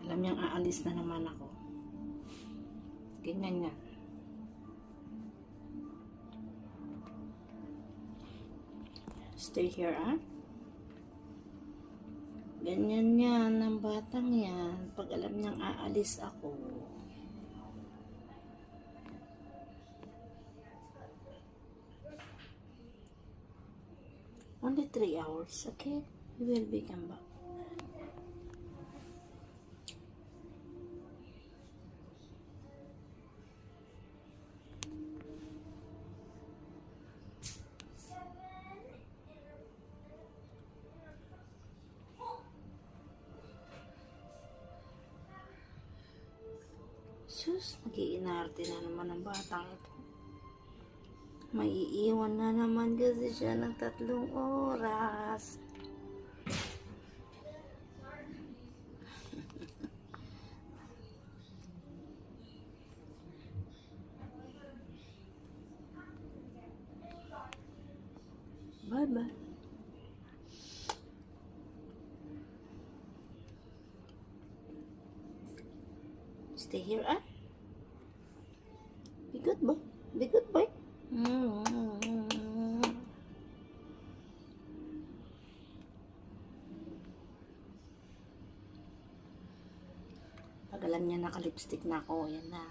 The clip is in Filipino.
Alam niyang aalis na naman ako. Ganyan yan. Stay here, ah? Ganyan yan ng batang yan. Pag alam niyang aalis ako. Only 3 hours, okay? We will be come back. Sus, nag-iinarte na naman ang batang ito. May iiwan na naman kasi siya ng 3 oras. Bye-bye. Stay here, ah? Be good boy. Be good boy. Pag alam niya naka-lipstick na ako, yan na.